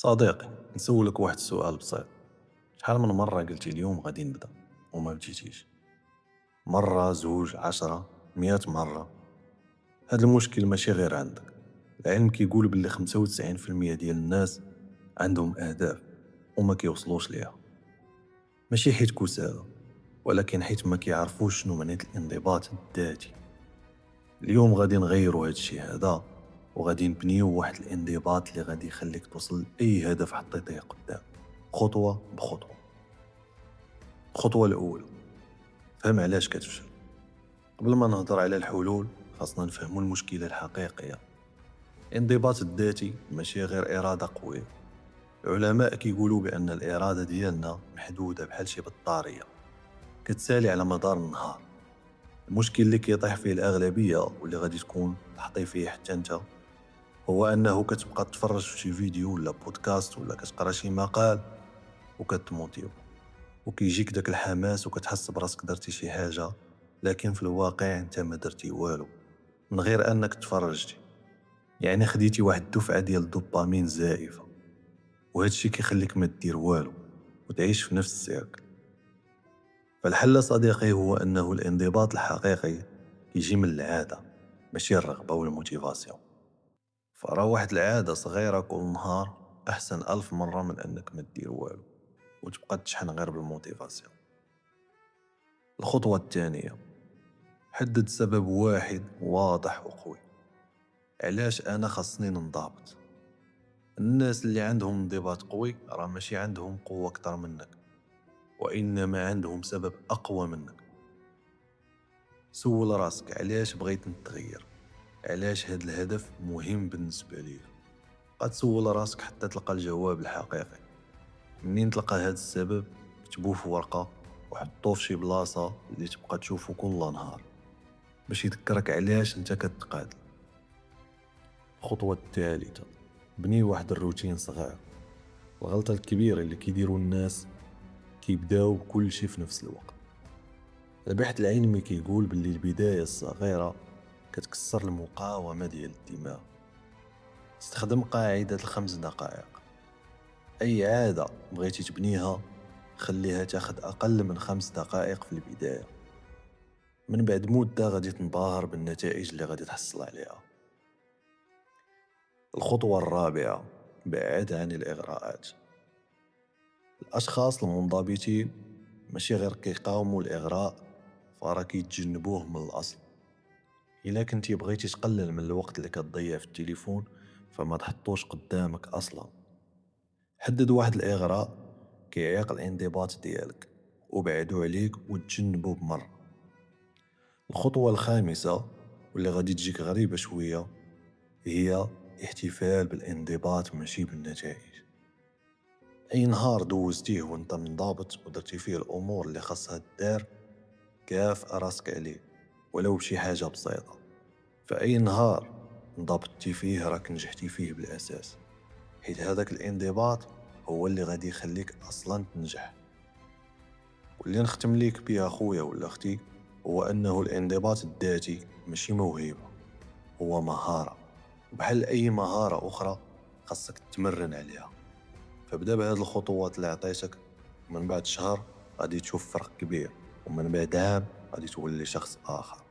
صديقي، نسولك واحد السؤال بسيط. شحال من مرة قلتي اليوم غادي نبدا وما بديتيش؟ مرة، زوج، 10، 100 مرة؟ هاد المشكل ماشي غير عندك. العلم كيقول بلي 95% ديال الناس عندهم أهداف وما كيوصلوش ليها. ماشي حيت كسالى، ولكن حيت ما كيعرفوش شنو معنات الانضباط الذاتي. اليوم غادي نغيروا هاد الشي هذا، وغادي نبنيو واحد الانضباط اللي غادي يخليك توصل لأي هدف حطيتيه قدام، خطوة بخطوة. الخطوة الأولى، فهم علاش كتفشل. قبل ما نهضر على الحلول خاصنا نفهمو المشكلة الحقيقية. الانضباط الذاتي ماشي غير إرادة قوية. العلماء كيقولوا بأن الإرادة ديالنا محدودة بحال شي بطارية كتسالي على مدار النهار. المشكل اللي كيطيح فيه الأغلبية واللي غادي تكون تحطي فيه حتى انت، هو أنه كتبقى تتفرج في شي فيديو ولا بودكاست ولا كتقرا شي مقال وكتموتيو، وكيجيك داك الحماس وكتحس براسك درتي شي حاجة، لكن في الواقع انت ما درتي والو من غير انك تفرجتي. يعني خديتي واحد الدفعة ديال الدوبامين زائفة، وهذا الشيء كيخليك ما دير والو وتعيش في نفس السيركل. فالحل صديقي هو انه الانضباط الحقيقي يجي من العادة، ماشي الرغبة والموتيفاسيون. فراه واحد العادة صغيرة كل نهار احسن 1000 مرة من انك ما دير والو وتبقى تشحن غير بالموتيفاسيون. الخطوة الثانية، حدد سبب واحد واضح وقوي. علاش أنا خاصني ننضبط؟ الناس اللي عندهم انضباط قوي راه ماشي عندهم قوة أكتر منك، وإنما عندهم سبب أقوى منك. سول راسك علاش بغيت نتغير، علاش هاد الهدف مهم بالنسبة لي. قد تسول راسك حتى تلقى الجواب الحقيقي. منين تلقى هاد السبب كتبوه في ورقة وحطوه في شي بلاصة اللي تبقى تشوفه كل نهار باش يذكرك علاش انت كتقاتل. الخطوة الثالثة، بني واحد الروتين صغير. الغلطة الكبيرة اللي كيديروا الناس كيبداو كل شيء في نفس الوقت. البحث العلمي كيقول باللي البداية الصغيرة كتكسر المقاومة ديال الدماغ. استخدم قاعدة ال5 دقائق. أي عادة بغيتي تبنيها خليها تاخد أقل من 5 دقائق في البداية. من بعد مدة غادي تنبهر بالنتائج اللي غادي تحصل عليها. الخطوة الرابعة، بعد عن الإغراءات. الأشخاص المنضبطين ماشي غير كيقاوموا الإغراء، فراه كيتجنبوه من الأصل. إلا كنتي بغيتي تقلل من الوقت اللي كتضيع في التليفون فما تحطوش قدامك أصلا. حدد واحد الإغراء كيعيق الانضباط ديالك وبعدو عليك وتجنبو بمرة. الخطوة الخامسة واللي غادي تجيك غريبة شوية هي احتفال بالانضباط ماشي بالنتائج. أي نهار دوزتيه وانت منضبط ودرتي فيه الأمور اللي خاصها دار، كافئ راسك عليه ولو بشي حاجة بسيطة. فأي نهار انضبطتي فيه راك نجحتي فيه بالأساس، حيت هذاك الانضباط هو اللي غادي يخليك أصلا تنجح. واللي نختم ليك بيه أخويا ولا أختي هو أنه الانضباط الذاتي ماشي موهبة، هو مهارة، وبحال أي مهارة أخرى خاصك تمرن عليها. فابدأ بهذه الخطوات اللي عطيتك، ومن بعد شهر غادي تشوف فرق كبير، ومن بعد عام غادي تولي شخص آخر.